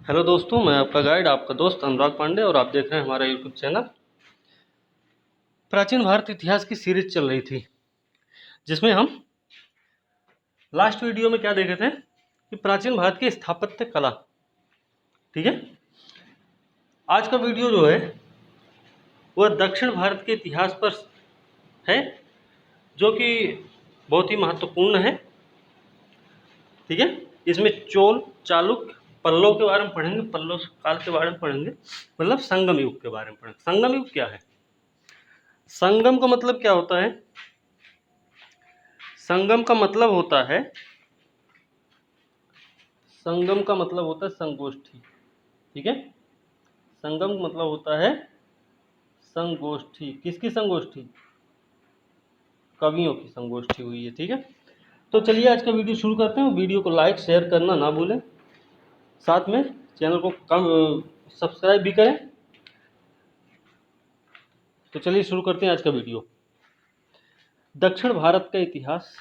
Hello दोस्तों, मैं आपका गाइड, आपका दोस्त अनुराग पांडे और आप देख रहे हैं हमारा यूट्यूब चैनल। प्राचीन भारत इतिहास की सीरीज चल रही थी, जिसमें हम लास्ट वीडियो में क्या देखे थे कि प्राचीन भारत की स्थापत्य कला। ठीक है, आज का वीडियो जो है वह दक्षिण भारत के इतिहास पर है, जो कि बहुत ही महत्वपूर्ण है। ठीक है, इसमें चोल, चालुक्य, पल्लव के बारे में पढ़ेंगे, पल्लव काल के बारे में पढ़ेंगे, मतलब संगम युग के बारे में पढ़ेंगे। संगम युग क्या है? संगम का मतलब क्या होता है? संगम का मतलब होता है संगोष्ठी। ठीक है, संगम का मतलब होता है संगोष्ठी। किसकी संगोष्ठी? कवियों की संगोष्ठी हुई है। ठीक है, तो चलिए आज का वीडियो शुरू करते हैं। वीडियो को लाइक शेयर करना ना भूलें, साथ में चैनल को सब्सक्राइब भी करें। तो चलिए शुरू करते हैं आज का वीडियो। दक्षिण भारत का इतिहास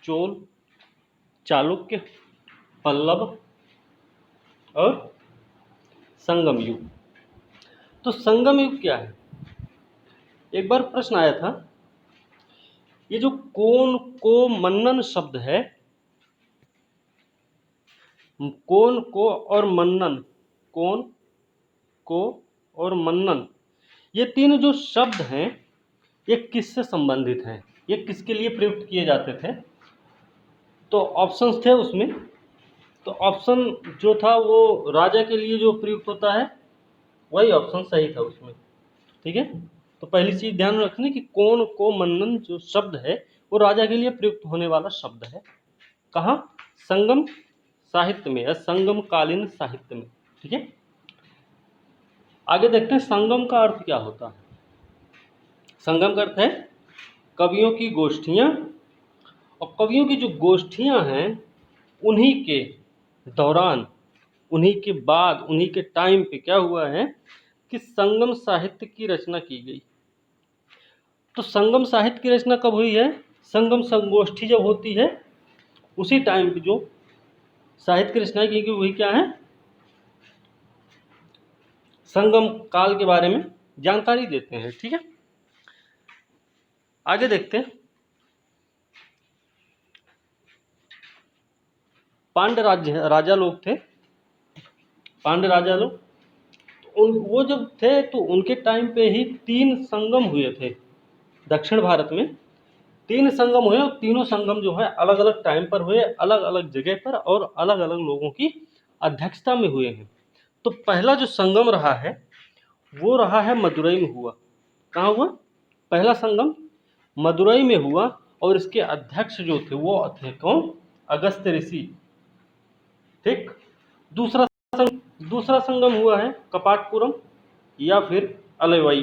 चोल, चालुक्य, पल्लव और संगम युग। तो संगम युग क्या है? एक बार प्रश्न आया था, ये जो कोन को मन्नन शब्द है, कोन को और मन्नन, कोन को और मन्नन, ये तीन जो शब्द हैं ये किससे संबंधित हैं? ये किसके लिए प्रयुक्त किए जाते थे? तो ऑप्शंस थे उसमें। तो ऑप्शन जो था वो राजा के लिए जो प्रयुक्त होता है वही ऑप्शन सही था उसमें। ठीक है, तो पहली चीज ध्यान रखनी कि कोन को मन्नन जो शब्द है वो राजा के लिए प्रयुक्त होने वाला शब्द है। कहाँ? संगम साहित्य में या संगम कालीन साहित्य में। ठीक है, आगे देखते हैं संगम का अर्थ क्या होता है। संगम का अर्थ है कवियों की गोष्ठियां, और कवियों की जो गोष्ठियां हैं उन्हीं के दौरान, उन्हीं के बाद, उन्हीं के टाइम पे क्या हुआ है कि संगम साहित्य की रचना की गई। तो संगम साहित्य की रचना कब हुई है? संगम संगोष्ठी जब होती है उसी टाइम पे जो साहित्य की रचना की गई वही क्या है? संगम काल के बारे में जानकारी देते हैं। ठीक है, आगे देखते हैं। पांड्य राजा लोग थे, पांड्य राजा लोग, वो जब थे तो उनके टाइम पे ही 3 संगम हुए थे दक्षिण भारत में। 3 संगम हुए, और तीनों संगम जो है अलग अलग टाइम पर हुए, अलग अलग जगह पर और अलग अलग लोगों की अध्यक्षता में हुए हैं। तो पहला जो संगम रहा है वो रहा है मदुरई में हुआ। कहाँ हुआ? पहला संगम मदुरई में हुआ, और इसके अध्यक्ष जो थे वो थे कौन? अगस्त्य ऋषि। ठीक, दूसरा संगम हुआ है कपाटपुरम या फिर अलैवाई।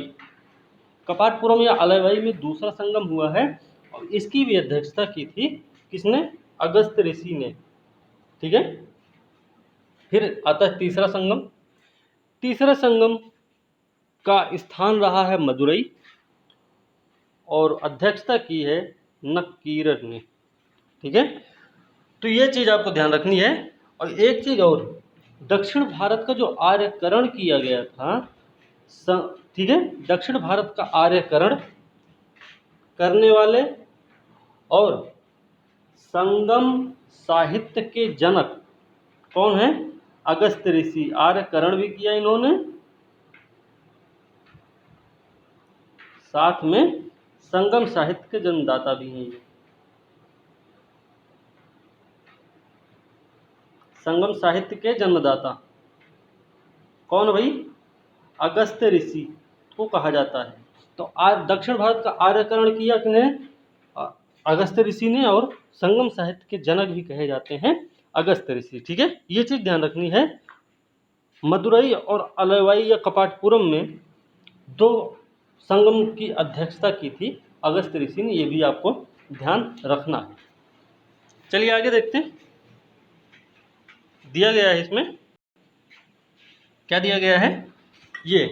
कपाटपुरम या अलैवाई में दूसरा संगम हुआ है, और इसकी भी अध्यक्षता की थी किसने? अगस्त्य ऋषि ने। ठीक है, फिर आता है तीसरा संगम। तीसरा संगम का स्थान रहा है मदुरई, और अध्यक्षता की है नक्कीरर ने। ठीक है, तो ये चीज आपको ध्यान रखनी है। और एक चीज और, दक्षिण भारत का जो आर्यकरण किया गया था, ठीक है, दक्षिण भारत का आर्यकरण करने वाले और संगम साहित्य के जनक कौन है? अगस्त्य ऋषि। आर्यकरण भी किया इन्होंने, साथ में संगम साहित्य के जन्मदाता भी हैं। संगम साहित्य के जन्मदाता कौन भाई? अगस्त्य ऋषि को कहा जाता है। तो दक्षिण भारत का आर्यकरण किया किसने? अगस्त्य ऋषि ने, और संगम साहित्य के जनक भी कहे जाते हैं अगस्त्य ऋषि। ठीक है, ये चीज ध्यान रखनी है। मदुरई और अलैवाई या कपाटपुरम में 2 संगम की अध्यक्षता की थी अगस्त्य ऋषि ने, ये भी आपको ध्यान रखना है। चलिए आगे देखते हैं। दिया गया है इसमें, क्या दिया गया है? ये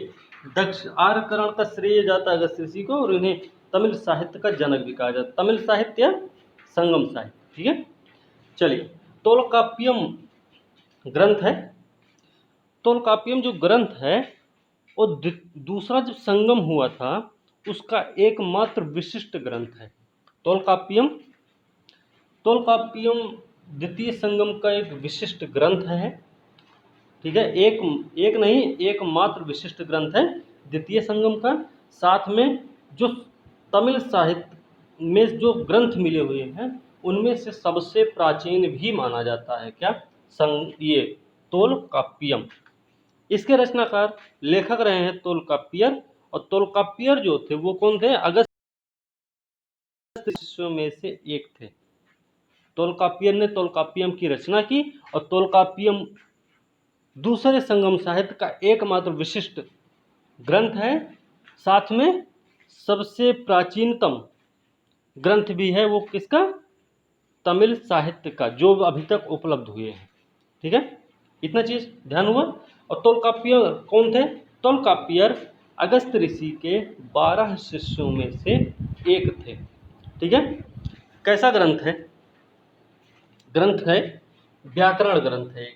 आर्यकरण का श्रेय जाता है अगस्त्य ऋषि को, और इन्हें तमिल साहित्य का जनक भी कहा जाता है। तमिल साहित्य या संगम साहित्य। ठीक है, चलिए, तोलकाप्पियम ग्रंथ है तोलकाप्पियम जो ग्रंथ है वो दूसरा जब संगम हुआ था उसका एकमात्र विशिष्ट ग्रंथ है। तोलकाप्पियम तोलकाप्पियम द्वितीय संगम का एक विशिष्ट ग्रंथ है। ठीक है, एक नहीं, एकमात्र विशिष्ट ग्रंथ है द्वितीय संगम का। साथ में जो तमिल साहित्य में जो ग्रंथ मिले हुए हैं उनमें से सबसे प्राचीन भी माना जाता है क्या, ये तोलकाप्पियम। इसके रचनाकार लेखक रहे हैं तोलकाप्पियर, और तोलकाप्पियर जो थे वो कौन थे, अगस्त शिष्यों में से एक थे। तोलकाप्पियर ने तोलकाप्पियम की रचना की, और तोलकाप्पियम दूसरे संगम साहित्य का एकमात्र विशिष्ट ग्रंथ है। साथ में सबसे प्राचीनतम ग्रंथ भी है, वो किसका, तमिल साहित्य का, जो अभी तक उपलब्ध हुए हैं। ठीक है, इतना चीज ध्यान हुआ। और तोलकाप्पियर कौन थे, तोलकाप्पियर अगस्त ऋषि के 12 शिष्यों में से एक थे। ठीक है, कैसा ग्रंथ है, ग्रंथ है व्याकरण ग्रंथ है।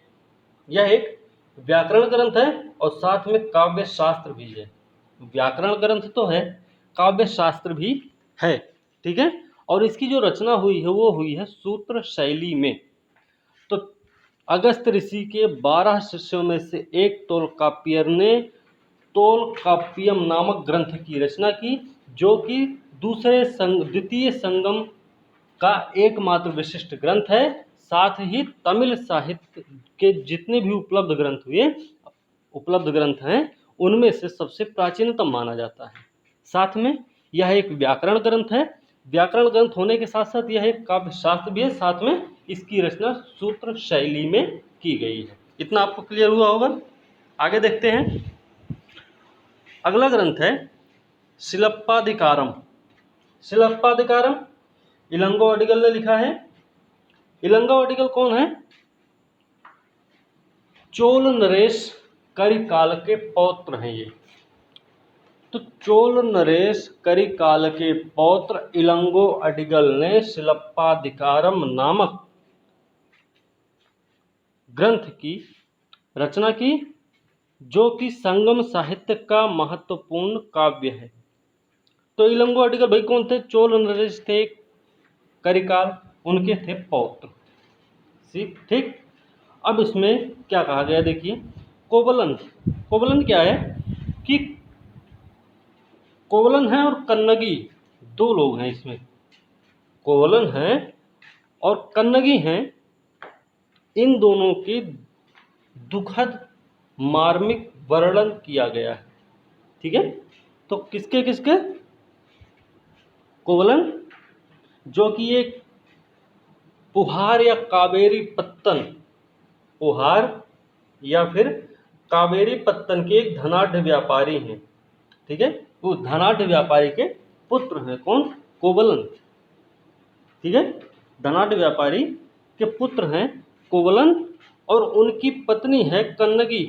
यह एक व्याकरण ग्रंथ है और साथ में काव्य शास्त्र भी है। व्याकरण ग्रंथ तो है, काव्य शास्त्र भी है। ठीक है, और इसकी जो रचना हुई है वो हुई है सूत्र शैली में। तो अगस्त ऋषि के 12 शिष्यों में से एक तोलकाप्पियर ने तोलकाप्पियम नामक ग्रंथ की रचना की, जो कि द्वितीय संगम का एकमात्र विशिष्ट ग्रंथ है। साथ ही तमिल साहित्य के जितने भी उपलब्ध ग्रंथ हैं उनमें से सबसे प्राचीनतम माना जाता है। साथ में यह एक व्याकरण ग्रंथ है। व्याकरण ग्रंथ होने के साथ साथ यह एक काव्य शास्त्र भी है। साथ में इसकी रचना सूत्र शैली में की गई है। इतना आपको क्लियर हुआ होगा। आगे देखते हैं, अगला ग्रंथ है शिलप्पाधिकारम। शिलप्पाधिकारम इलंगो अडिगल ने लिखा है। इलंगो अडिगल कौन है, चोल नरेश करिकाल के पौत्र हैं ये। तो चोल नरेश करिकाल के पौत्र इलंगो अडिगल ने शिलप्पाधिकारम नामक ग्रंथ की रचना की, जो कि संगम साहित्य का महत्वपूर्ण काव्य है। तो इलंगो अडिगल भाई कौन थे, चोल नरेश थे, करिकाल उनके थे पौत्र। ठीक, अब इसमें क्या कहा गया देखिए, कोवलन। कोवलन क्या है कि कोवलन है और कन्नगी, दो लोग हैं इसमें, कोवलन हैं और कन्नगी हैं। इन दोनों की दुखद मार्मिक वर्णन किया गया है। ठीक है, तो किसके किसके, कोवलन जो कि एक पुहार या कावेरी पत्तन, पुहार या फिर कावेरी पत्तन के एक धनाढ़ व्यापारी हैं। ठीक है, वो धनाढ़ व्यापारी के पुत्र हैं, कौन, कोवलन। ठीक है, धनाढ़ व्यापारी के पुत्र हैं कोवलन, और उनकी पत्नी है कन्नगी।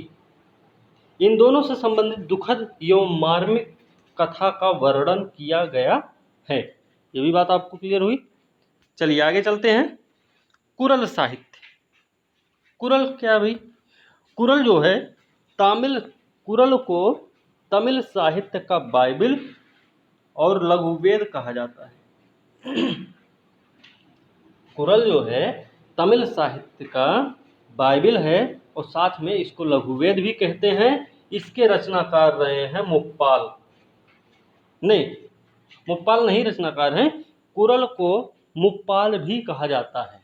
इन दोनों से संबंधित दुखद एवं मार्मिक कथा का वर्णन किया गया है। ये भी बात आपको क्लियर हुई। चलिए आगे चलते हैं। कुरल साहित्य। कुरल क्या भाई, कुरल जो है कुरल को तमिल साहित्य का बाइबिल और लघुवेद कहा जाता है। कुरल जो है तमिल साहित्य का बाइबिल है और साथ में इसको लघुवेद भी कहते हैं। इसके रचनाकार रहे हैं मुप्पाल, नहीं मुप्पाल नहीं रचनाकार हैं, कुरल को मुप्पाल भी कहा जाता है।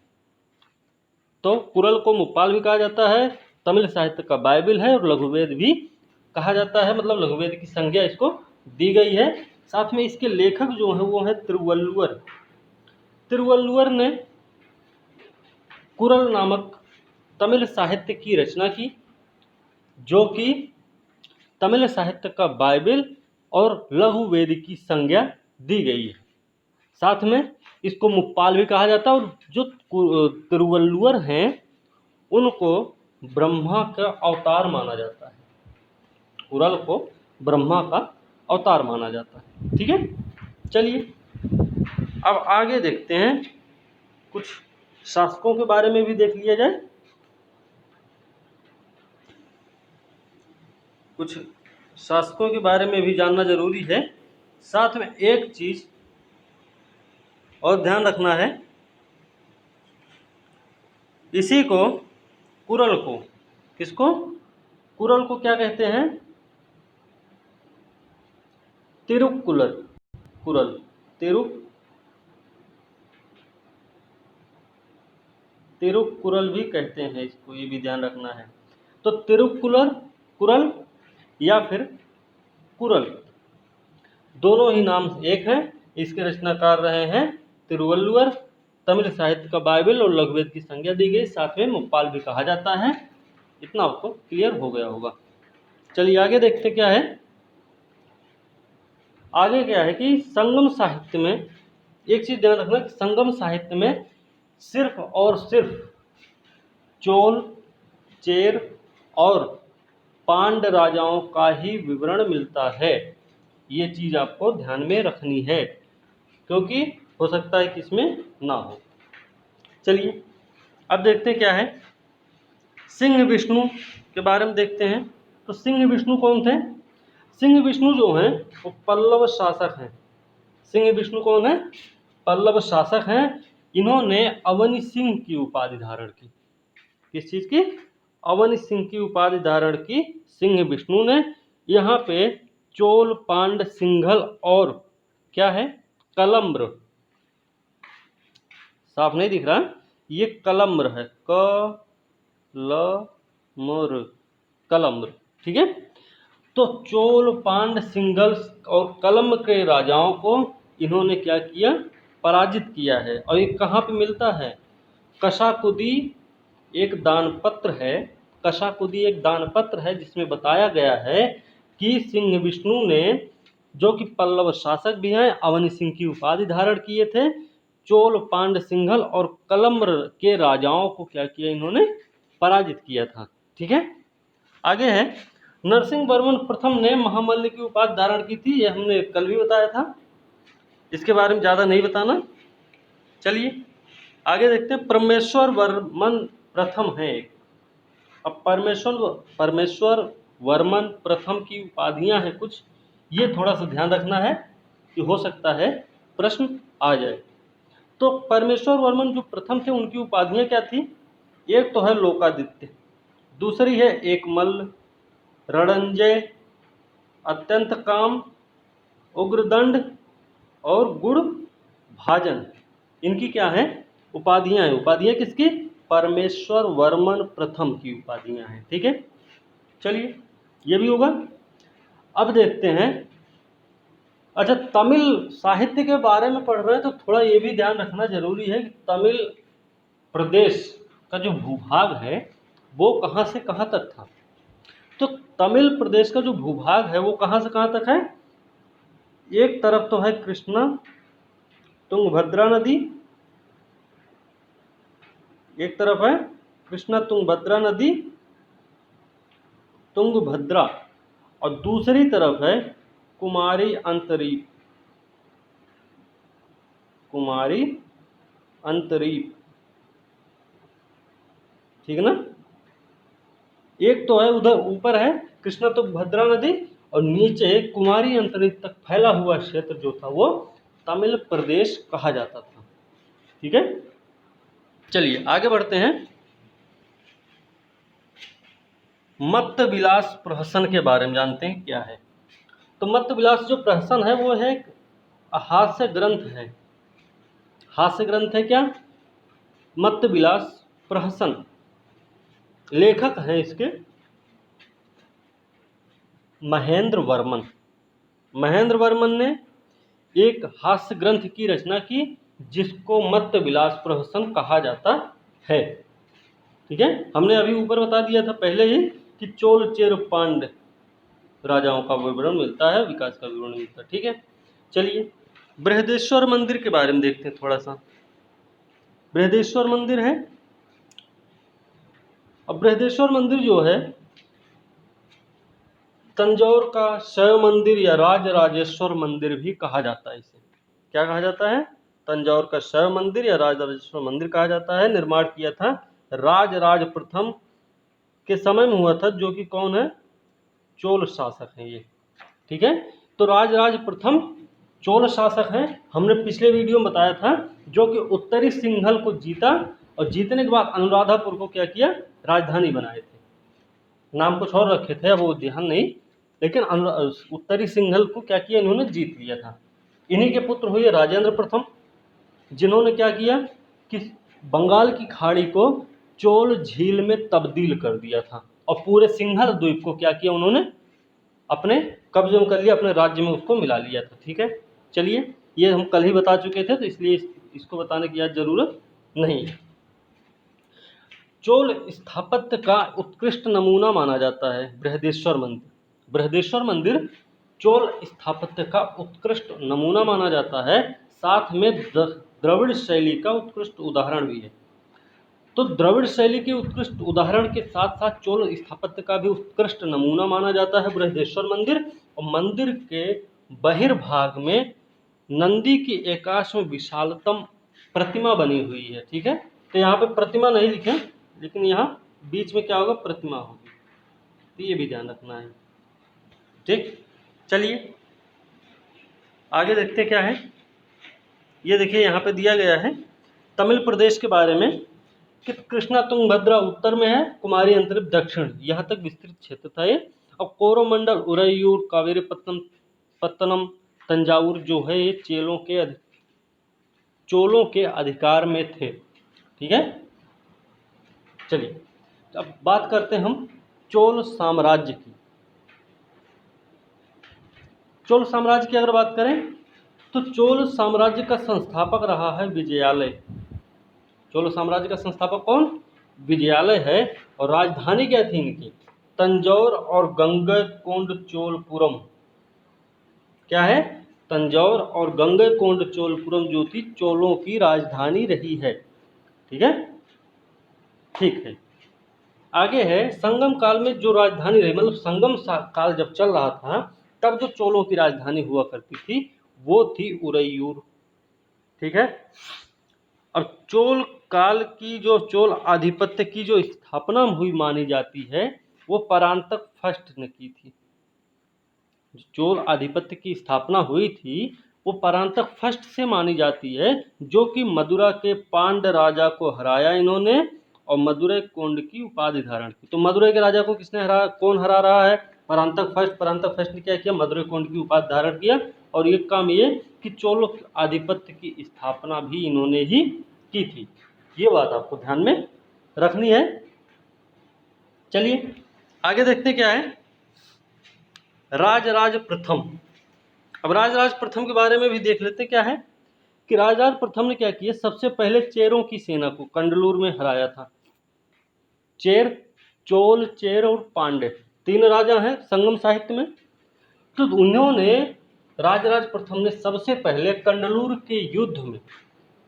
तो कुरल को मुप्पाल भी कहा जाता है, तमिल साहित्य का बाइबिल है और लघुवेद भी कहा जाता है, मतलब लघुवेद की संज्ञा इसको दी गई है। साथ में इसके लेखक जो है वो है तिरुवल्लुवर। तिरुवल्लुवर ने कुरल नामक तमिल साहित्य की रचना की, जो कि तमिल साहित्य का बाइबिल और लघुवेद की संज्ञा दी गई है। साथ में इसको मुप्पाल भी कहा जाता है, और जो तिरुवल्लुवर हैं उनको ब्रह्मा का अवतार माना जाता है। कुरल को ब्रह्मा का अवतार माना जाता है। ठीक है, चलिए अब आगे देखते हैं, कुछ शासकों के बारे में भी देख लिया जाए। कुछ शासकों के बारे में भी जानना जरूरी है। साथ में एक चीज और ध्यान रखना है, इसी को कुरल को, किसको, कुरल को क्या कहते हैं, तिरुक्कुलर, कुरल, तिरुक्कुरल भी कहते हैं इसको, ये भी ध्यान रखना है। तो तिरुक्कुलर, कुरल या फिर कुरल, दोनों ही नाम एक हैं। इसके रचनाकार रहे हैं तिरुवल्लुवर। तमिल साहित्य का बाइबल और लघुवेद की संज्ञा दी गई, साथ में मुप्पाल भी कहा जाता है। इतना आपको क्लियर हो गया होगा। चलिए आगे देखते क्या है। आगे क्या है कि संगम साहित्य में एक चीज ध्यान रखना कि संगम साहित्य में सिर्फ और सिर्फ चोल, चेर और पांड राजाओं का ही विवरण मिलता है। ये चीज आपको ध्यान में रखनी है, क्योंकि हो सकता है कि इसमें ना हो। चलिए अब देखते हैं क्या है। सिंह विष्णु के बारे में देखते हैं। तो सिंह विष्णु कौन थे? सिंह विष्णु जो हैं वो पल्लव शासक हैं। सिंह विष्णु कौन है? पल्लव शासक हैं। इन्होंने अवनी सिंह की उपाधि धारण की। किस चीज की? अवनी सिंह की उपाधि धारण की सिंह विष्णु ने। यहाँ पे चोल, पांड, सिंघल और क्या है, कलम्र, साफ नहीं दिख रहा, ये कलम्र है, कलम्र, ठीक है। तो चोल, पांड, सिंघल और कलम्र के राजाओं को इन्होंने क्या किया? पराजित किया है। और ये कहाँ पे मिलता है? कशाकुदी एक दानपत्र है, कशाकुदी एक दानपत्र है जिसमें बताया गया है कि सिंह विष्णु ने, जो कि पल्लव शासक भी हैं, अवनी सिंह की उपाधि धारण किए थे, चोल, पांड, सिंघल और कलम्र के राजाओं को क्या किया? इन्होंने पराजित किया था। ठीक है। आगे है, नरसिंह वर्मन प्रथम ने महामल्ल की उपाधि धारण की थी। यह हमने कल भी बताया था, इसके बारे में ज़्यादा नहीं बताना। चलिए आगे देखते हैं। परमेश्वर वर्मन प्रथम है। अब परमेश्वर वर्मन प्रथम की उपाधियां हैं कुछ, ये थोड़ा सा ध्यान रखना है कि हो सकता है प्रश्न आ जाए। तो परमेश्वर वर्मन जो प्रथम थे उनकी उपाधियां क्या थी? एक तो है लोकादित्य, दूसरी है एकमल्ल, रणंजय, अत्यंत काम, उग्रदंड और गुण भाजन। इनकी क्या है? उपाधियां हैं। उपाधियां किसकी? परमेश्वर वर्मन प्रथम की उपाधियां हैं। ठीक है। चलिए ये भी होगा। अब देखते हैं, अच्छा तमिल साहित्य के बारे में पढ़ रहे हैं तो थोड़ा ये भी ध्यान रखना जरूरी है कि तमिल प्रदेश का जो भूभाग है वो कहाँ से कहाँ तक था। तो तमिल प्रदेश का जो भूभाग है वो कहाँ से कहाँ तक है? एक तरफ तो है कृष्णा तुंगभद्रा नदी, एक तरफ है कृष्णा तुंगभद्रा नदी, तुंगभद्रा, और दूसरी तरफ है कुमारी अंतरीप, कुमारी अंतरीप, ठीक है ना। एक तो है उधर ऊपर है कृष्णा तुंगभद्रा नदी और नीचे कुमारी अंतरीप तक फैला हुआ क्षेत्र जो था वो तमिल प्रदेश कहा जाता था। ठीक है। चलिए आगे बढ़ते हैं। मत्त विलास प्रहसन के बारे में जानते हैं क्या है। तो मत्त विलास जो प्रहसन है वो है एक हास्य ग्रंथ है। हास्य ग्रंथ है क्या? मत्त विलास प्रहसन। लेखक हैं इसके महेंद्र वर्मन। महेंद्र वर्मन ने एक हास्य ग्रंथ की रचना की जिसको मत्त विलास प्रहसन कहा जाता है। ठीक है। हमने अभी ऊपर बता दिया था पहले ही कि चोल, चेर, पांड राजाओं का विवरण मिलता है, विकास का विवरण मिलता है। ठीक है। चलिए बृहदेश्वर मंदिर के बारे में देखते हैं थोड़ा सा। बृहदेश्वर मंदिर है। अब बृहदेश्वर मंदिर जो है तंजौर का शैव मंदिर या राजराजेश्वर मंदिर भी कहा जाता है। इसे क्या कहा जाता है? तंजौर का शैव मंदिर या राजराजेश्वर मंदिर कहा जाता है। निर्माण किया था राजराज प्रथम के समय में हुआ था, जो कि कौन है? चोल शासक हैं ये, ठीक है। तो राजराज प्रथम चोल शासक हैं। हमने पिछले वीडियो में बताया था, जो कि उत्तरी सिंघल को जीता और जीतने के बाद अनुराधापुर को क्या किया, राजधानी बनाए थे। नाम कुछ और रखे थे, अब वो ध्यान नहीं, लेकिन उत्तरी सिंघल को क्या किया, इन्होंने जीत लिया था। इन्हीं के पुत्र हुए राजेंद्र प्रथम, जिन्होंने क्या किया कि बंगाल की खाड़ी को चोल झील में तब्दील कर दिया था और पूरे सिंघल द्वीप को क्या किया, उन्होंने अपने कब्जे में कर लिया, अपने राज्य में उसको मिला लिया था, ठीक है। चलिए, ये हम कल ही बता चुके थे, तो इसलिए इसको बताने की आज जरूरत नहीं है। चोल स्थापत्य का उत्कृष्ट नमूना माना जाता है बृहदेश्वर मंदिर। बृहदेश्वर मंदिर चोल स्थापत्य का उत्कृष्ट नमूना माना जाता है, साथ में द्रविड़ शैली का उत्कृष्ट उदाहरण भी है। तो द्रविड़ शैली के उत्कृष्ट उदाहरण के साथ साथ चोल स्थापत्य का भी उत्कृष्ट नमूना माना जाता है बृहदेश्वर मंदिर। और मंदिर के बहिर्भाग में नंदी की एकाश्म विशालतम प्रतिमा बनी हुई है, ठीक है। तो यहाँ पे प्रतिमा नहीं लिखे, लेकिन यहाँ बीच में क्या होगा, प्रतिमा होगी, तो ये भी ध्यान रखना है, ठीक। चलिए आगे देखते क्या है। ये देखिए यहाँ पे दिया गया है तमिल प्रदेश के बारे में कि कृष्णा तुंगभद्रा उत्तर में है, कुमारी अंतरिप दक्षिण, यहाँ तक विस्तृत क्षेत्र था ये। और कोरोमंडल, उरैयूर, कावेरी पत्तनम, तंजावुर जो है ये चोलों के अधिकार में थे, ठीक है। चलिए अब बात करते हैं हम चोल साम्राज्य की। चोल साम्राज्य की अगर बात करें तो चोल साम्राज्य का संस्थापक रहा है विजयालय। चोल साम्राज्य का संस्थापक कौन, विजयालय है। और राजधानी क्या थी इनकी, तंजौर और गंगैकोंडचोलपुरम। क्या है, तंजौर और गंगैकोंडचोलपुरम जो थी चोलों की राजधानी रही है, ठीक है। ठीक है, आगे है संगम काल में जो राजधानी रही, मतलब संगम काल जब चल रहा था तब जो चोलों की राजधानी हुआ करती थी वो थी उरैयूर, ठीक है। अब चोल काल की जो चोल आधिपत्य की जो स्थापना हुई मानी जाती है वो परांतक फर्स्ट ने की थी। चोल आधिपत्य की स्थापना हुई थी वो परांतक फर्स्ट से मानी जाती है, जो कि मदुरा के पांड राजा को हराया इन्होंने और मदुरै कोंड की उपाधि धारण की। तो मदुरै के राजा को किसने हरा, कौन हरा रहा है, परांतक फर्स्ट। परांतक फर्स्ट ने क्या किया, मदुरै कोंड की उपाधि धारण किया। और एक काम ये कि चोल आधिपत्य की स्थापना भी इन्होंने ही की थी। ये बात आपको ध्यान में रखनी है। चलिए आगे देखते क्या है, राजराज प्रथम। अब राजराज प्रथम के बारे में भी देख लेते क्या है कि राजराज प्रथम ने क्या किया, सबसे पहले चेरों की सेना को कंडलूर में हराया था। चेर, चोल, चेर और पांड्य तीन राजा हैं संगम साहित्य में। तो उन्होंने राजराज प्रथम ने सबसे पहले कंडलूर के युद्ध में,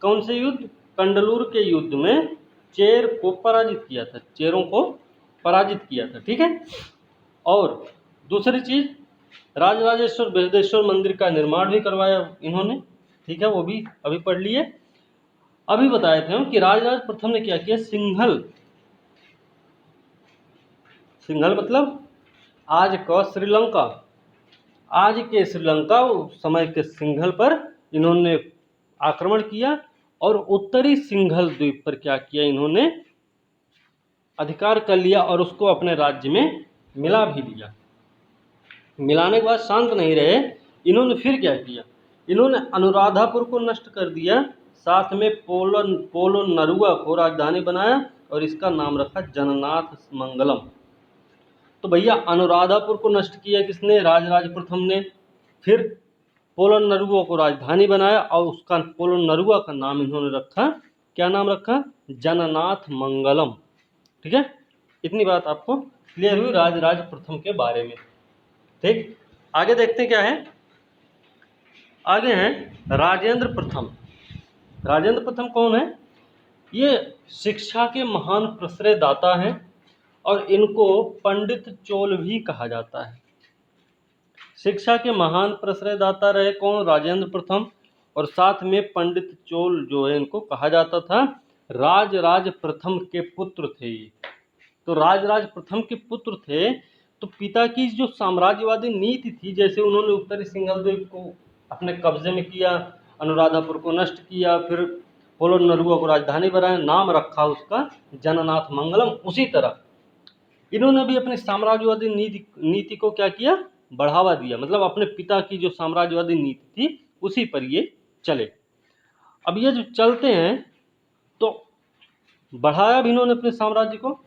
कौन से युद्ध, कंडलूर के युद्ध में चेर को पराजित किया था, चेरों को पराजित किया था, ठीक है। और दूसरी चीज, राजराजेश्वर बृहदेश्वर मंदिर का निर्माण भी करवाया इन्होंने, ठीक है, वो भी अभी पढ़ लिए। अभी बताए थे हम कि राजराज प्रथम ने क्या किया, सिंघल, सिंघल मतलब आज का श्रीलंका, आज के श्रीलंका समय के सिंघल पर इन्होंने आक्रमण किया और उत्तरी सिंघल द्वीप पर क्या किया, इन्होंने अधिकार कर लिया और उसको अपने राज्य में मिला भी लिया। मिलाने के बाद शांत नहीं रहे, इन्होंने फिर क्या किया, इन्होंने अनुराधापुर को नष्ट कर दिया, साथ में पोलोनरुआ को राजधानी बनाया और इसका नाम रखा जननाथ मंगलम। तो भैया अनुराधापुर को नष्ट किया किसने, राजराज प्रथम ने। फिर पोलोनरुआ को राजधानी बनाया और उसका पोलोनरुआ का नाम इन्होंने रखा, क्या नाम रखा, जननाथ मंगलम, ठीक है। इतनी बात आपको क्लियर हुई राजराज प्रथम के बारे में, ठीक। आगे देखते क्या है, आगे हैं राजेंद्र प्रथम। राजेंद्र प्रथम कौन है, ये शिक्षा के महान प्रश्रयदाता हैं और इनको पंडित चोल भी कहा जाता है। शिक्षा के महान प्रश्रयदाता रहे कौन, राजेंद्र प्रथम, और साथ में पंडित चोल जो है इनको कहा जाता था। राजराज प्रथम के पुत्र थे ये, तो राजराज प्रथम के पुत्र थे। तो पिता की जो साम्राज्यवादी नीति थी, जैसे उन्होंने उत्तरी सिंघल द्वीप को अपने कब्जे में किया, अनुराधापुर को नष्ट किया, फिर पोलोनरुआ को राजधानी बनाया, नाम रखा उसका जननाथ मंगलम, उसी तरह इन्होंने भी अपनी साम्राज्यवादी नीति को क्या किया, बढ़ावा दिया। मतलब अपने पिता की जो साम्राज्यवादी नीति थी उसी पर ये चले। अब ये जो चलते हैं तो बढ़ाया भी इन्होंने अपने साम्राज्य को,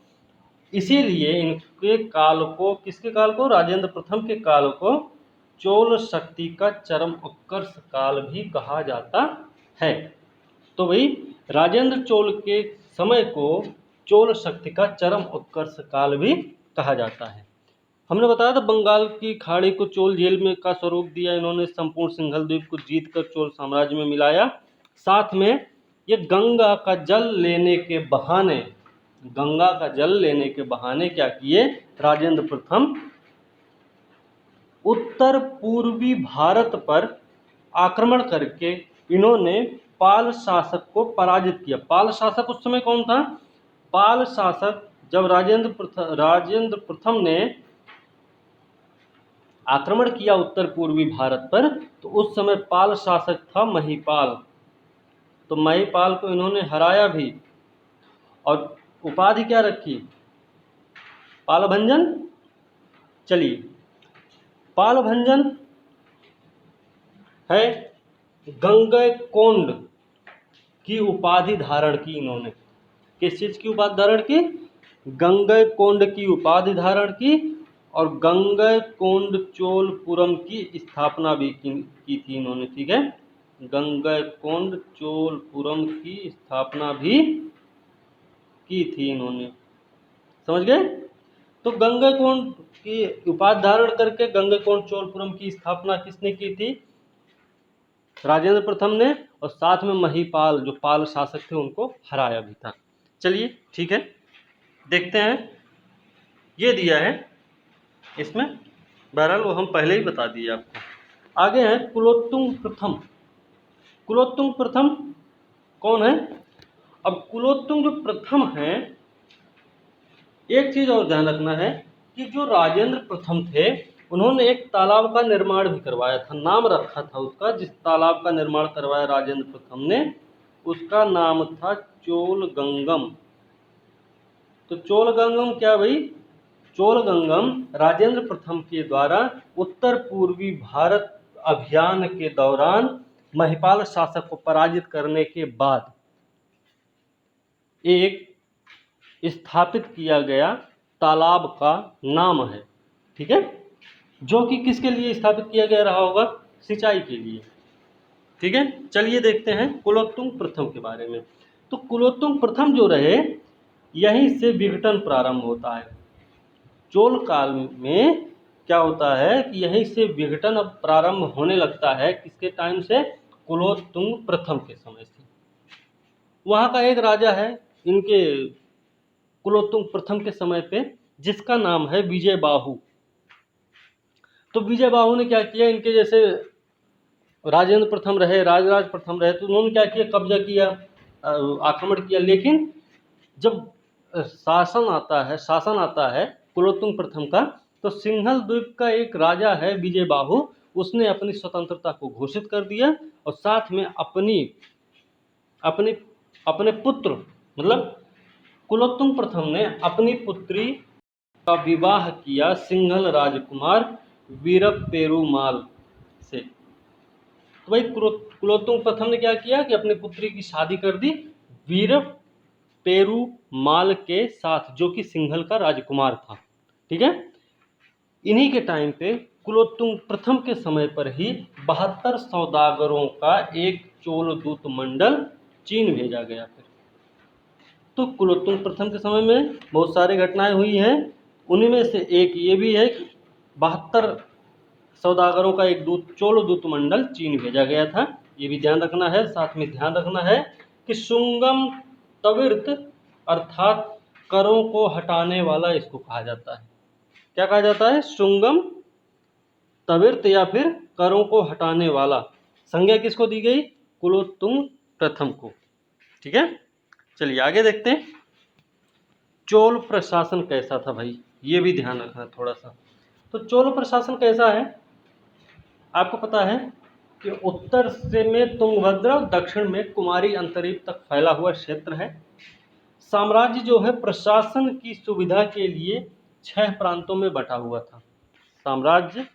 इसीलिए इनके काल को, किसके काल को, राजेंद्र प्रथम के काल को चोल शक्ति का चरम उत्कर्ष काल भी कहा जाता है। तो भाई राजेंद्र चोल के समय को चोल शक्ति का चरम उत्कर्ष काल भी कहा जाता है। हमने बताया था बंगाल की खाड़ी को चोल झील में का स्वरूप दिया इन्होंने, संपूर्ण सिंघल द्वीप को जीतकर चोल साम्राज्य में मिलाया। साथ में ये गंगा का जल लेने के बहाने, गंगा का जल लेने के बहाने क्या किए, राजेंद्र प्रथम उत्तर पूर्वी भारत पर आक्रमण करके इन्होंने पाल शासक को पराजित किया। पाल शासक उस समय कौन था, पाल शासक जब राजेंद्र प्रथम ने आक्रमण किया उत्तर पूर्वी भारत पर, तो उस समय पाल शासक था महिपाल। तो महिपाल को इन्होंने हराया भी, और उपाधि क्या रखी, पालभंजन। चलिए, पालभंजन है, गंगैकोंड की उपाधि धारण की इन्होंने। किस चीज की उपाधि धारण की, गंगैकोंड की उपाधि धारण की, और गंगैकोंड चोलपुरम की स्थापना भी की थी इन्होंने। ठीक है, गंगैकोंड चोलपुरम की स्थापना भी की थी इन्होंने, समझ गए। तो गंगैकोंड की उपाधि धारण करके गंगैकोंड चोलपुरम की स्थापना किसने की थी, राजेंद्र प्रथम ने, और साथ में महिपाल जो पाल शासक थे उनको हराया भी था। चलिए ठीक है, देखते हैं, ये दिया है इसमें, बहरहाल वो हम पहले ही बता दिए आपको। आगे है कुलोत्तुंग प्रथम। कुलोत्तुंग प्रथम कौन है, अब कुलोत्तुंग जो प्रथम है, एक चीज और ध्यान रखना है कि जो राजेंद्र प्रथम थे उन्होंने एक तालाब का निर्माण भी करवाया था, नाम रखा था उसका, जिस तालाब का निर्माण करवाया राजेंद्र प्रथम ने उसका नाम था चोलगंगम। तो चोलगंगम क्या भाई, चोलगंगम राजेंद्र प्रथम के द्वारा उत्तर पूर्वी भारत अभियान के दौरान महिपाल शासक को पराजित करने के बाद एक स्थापित किया गया तालाब का नाम है। ठीक है, जो कि किसके लिए स्थापित किया गया रहा होगा, सिंचाई के लिए। ठीक है, चलिए देखते हैं कुलोत्तुंग प्रथम के बारे में। तो कुलोत्तुंग प्रथम जो रहे, यहीं से विघटन प्रारंभ होता है। चोल काल में क्या होता है कि यहीं से विघटन अब प्रारंभ होने लगता है, किसके टाइम से, कुलोत्तुंग प्रथम के समय से। वहाँ का एक राजा है इनके कुलोत्तुंग प्रथम के समय पे, जिसका नाम है विजय बाहु। तो विजय बाहु ने क्या किया, इनके जैसे राजेंद्र प्रथम रहे, राजराज प्रथम रहे, तो उन्होंने क्या किया, कब्जा किया, आक्रमण किया। लेकिन जब शासन आता है कुलोत्तुंग प्रथम का, तो सिंघल द्वीप का एक राजा है विजय बाहु, उसने अपनी स्वतंत्रता को घोषित कर दिया, और साथ में अपने पुत्र, मतलब कुलोत्तुंग प्रथम ने अपनी पुत्री का विवाह किया सिंघल राजकुमार वीरपेरुमाल से। तो भाई कुलोत्तुंग प्रथम ने क्या किया कि अपनी पुत्री की शादी कर दी वीरपेरुमाल के साथ, जो कि सिंघल का राजकुमार था। ठीक है, इन्हीं के टाइम पे कुलोत्तुंग प्रथम के समय पर ही 72 सौदागरों का एक चोल दूत मंडल चीन भेजा गया। फिर तो कुलोत्तुंग प्रथम के समय में बहुत सारी घटनाएं हुई हैं, उन्हीं में से एक ये भी है कि 72 सौदागरों का एक चोल दूत मंडल चीन भेजा गया था। ये भी ध्यान रखना है। साथ में ध्यान रखना है कि शुंगम तविर्त अर्थात करों को हटाने वाला इसको कहा जाता है। क्या कहा जाता है, शुंगम तविर्त या फिर करों को हटाने वाला। संज्ञा किसको दी गई, कुलोत्तुंग प्रथम को। ठीक है, चलिए आगे देखते हैं। चोल प्रशासन कैसा था भाई, ये भी ध्यान रखना थोड़ा सा। तो चोल प्रशासन कैसा है, आपको पता है कि उत्तर से में तुंगभद्रा और दक्षिण में कुमारी अंतरीप तक फैला हुआ क्षेत्र है। साम्राज्य जो है प्रशासन की सुविधा के लिए 6 प्रांतों में बटा हुआ था। साम्राज्य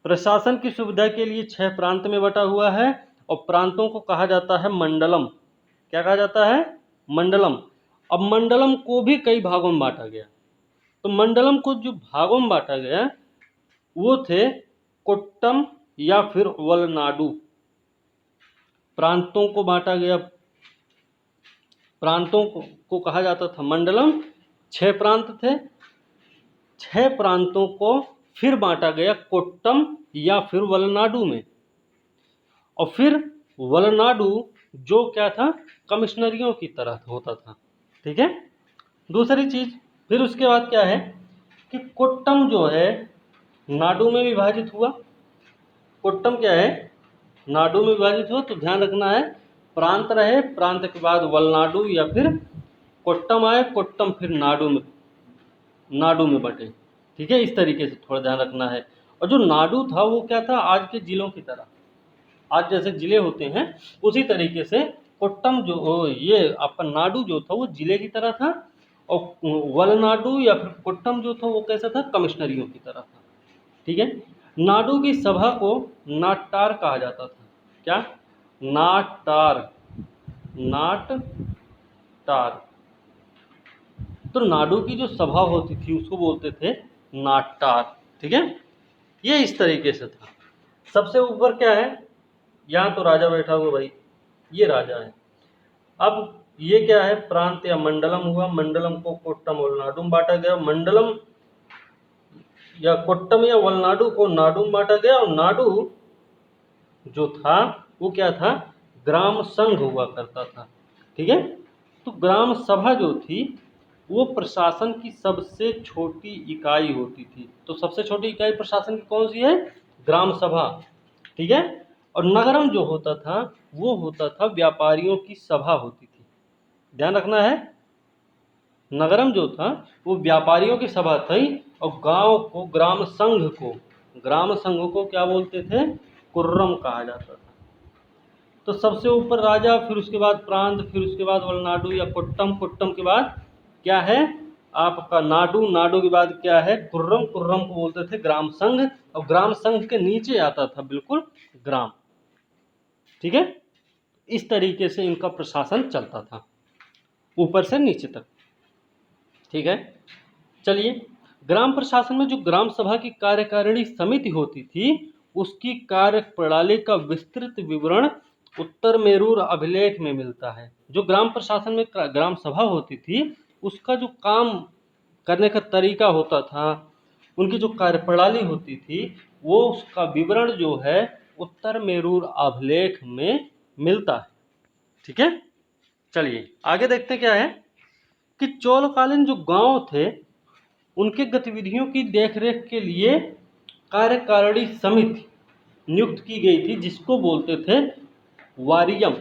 प्रशासन की सुविधा के लिए 6 प्रांत में बटा हुआ है और प्रांतों को कहा जाता है मंडलम। क्या कहा जाता है, मंडलम। अब मंडलम को भी कई भागों में बांटा गया। तो मंडलम को जो भागों में बांटा गया वो थे कोट्टम या फिर वलनाडु। प्रांतों को बांटा गया, प्रांतों को कहा जाता था मंडलम। 6 प्रांत थे, 6 प्रांतों को फिर बांटा गया कोट्टम या फिर वलनाडु में। और फिर वलनाडु जो क्या था, कमिश्नरियों की तरह होता था। ठीक है। दूसरी चीज फिर उसके बाद क्या है कि कोट्टम जो है नाडु में विभाजित हुआ। कोट्टम क्या है, नाडु में विभाजित हुआ। तो ध्यान रखना है, प्रांत रहे, प्रांत के बाद वलनाडु या फिर कोट्टम आए, कोट्टम फिर नाडु में बटे। ठीक है, इस तरीके से थोड़ा ध्यान रखना है। और जो नाडु था वो क्या था, आज के जिलों की तरह, आज जैसे जिले होते हैं उसी तरीके से कोट्टम जो ये आपका नाडु जो था वो जिले की तरह था, और वलनाडु या फिर कोट्टम जो था वो कैसा था, कमिश्नरियों की तरह था। ठीक है। नाडु की सभा को नाट्टार कहा जाता था। क्या, नाट्टार, नाट्टार। तो नाडु की जो सभा होती थी उसको बोलते थे नाट्टार। ठीक है, ये इस तरीके से था। सबसे ऊपर क्या है, यहाँ तो राजा बैठा हुआ भाई, ये राजा है। अब ये क्या है, प्रांत या मंडलम हुआ। मंडलम को कोट्टम और नाडु में बांटा गया। मंडलम या कोट्टम या वलनाडु को नाडु में बांटा गया। और नाडु जो था वो क्या था, ग्राम संघ हुआ करता था। ठीक है। तो ग्राम सभा जो थी वो प्रशासन की सबसे छोटी इकाई होती थी। तो सबसे छोटी इकाई प्रशासन की कौन सी है, ग्राम सभा। ठीक है। और नगरम जो होता था वो होता था व्यापारियों की सभा होती थी। ध्यान रखना है, नगरम जो था वो व्यापारियों की सभा थी। और गांव को, ग्राम संघ को क्या बोलते थे, कुर्रम कहा जाता था। तो सबसे ऊपर राजा, फिर उसके बाद प्रांत, फिर उसके बाद वलनाडु या कोट्टम, कोट्टम के बाद क्या है आपका नाडु, नाडु के बाद क्या है कुर्रम, कुर्रम को बोलते थे ग्राम संघ। और ग्राम संघ के नीचे आता था बिल्कुल ग्राम। ठीक है, इस तरीके से इनका प्रशासन चलता था ऊपर से नीचे तक। ठीक है, चलिए, ग्राम प्रशासन में जो ग्राम सभा की कार्यकारिणी समिति होती थी उसकी कार्य प्रणाली का विस्तृत विवरण उत्तर मेरूर अभिलेख में मिलता है। जो ग्राम प्रशासन में ग्राम सभा होती थी उसका जो काम करने का तरीका होता था, उनकी जो कार्यप्रणाली होती थी, वो उसका विवरण जो है उत्तर मेरूर अभिलेख में मिलता है। ठीक है, चलिए आगे देखते क्या है कि चोलकालीन जो गांव थे उनके गतिविधियों की देखरेख के लिए कार्यकारिणी समिति नियुक्त की गई थी जिसको बोलते थे वारियम।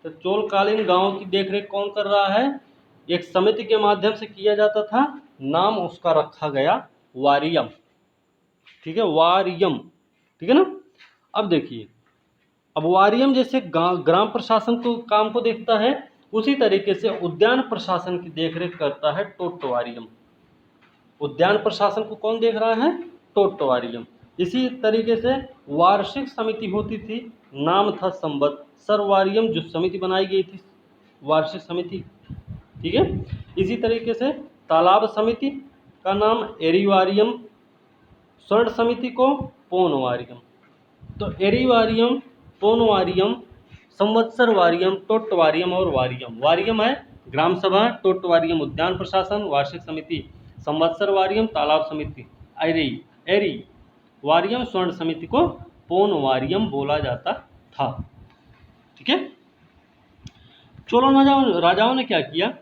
तो चोलकालीन गांव की देखरेख कौन कर रहा है, एक समिति के माध्यम से किया जाता था, नाम उसका रखा गया वारियम। ठीक है, वारियम। ठीक है ना। अब देखिए, अब वारियम जैसे ग्राम प्रशासन को काम को देखता है उसी तरीके से उद्यान प्रशासन की देखरेख करता है टोटवारियम। उद्यान प्रशासन को कौन देख रहा है, टोटवारियम। इसी तरीके से वार्षिक समिति होती थी, नाम था संवत्सरवारियम, जो समिति बनाई गई थी वार्षिक समिति। ठीक है, इसी तरीके से तालाब समिति का नाम एरीवारियम, स्वर्ण समिति को पोनवारियम। तो एरीवारियम, पोनवारियम, संवत्सरवारियम, टोटवारियम और वारियम। वारियम है ग्राम सभा, टोटवारियम उद्यान प्रशासन, वार्षिक समिति संवत्सरवारियम, तालाब समिति एरी वारियम, स्वर्ण समिति को पोनवारियम बोला जाता था। ठीक है। चोल राजाओं ने क्या किया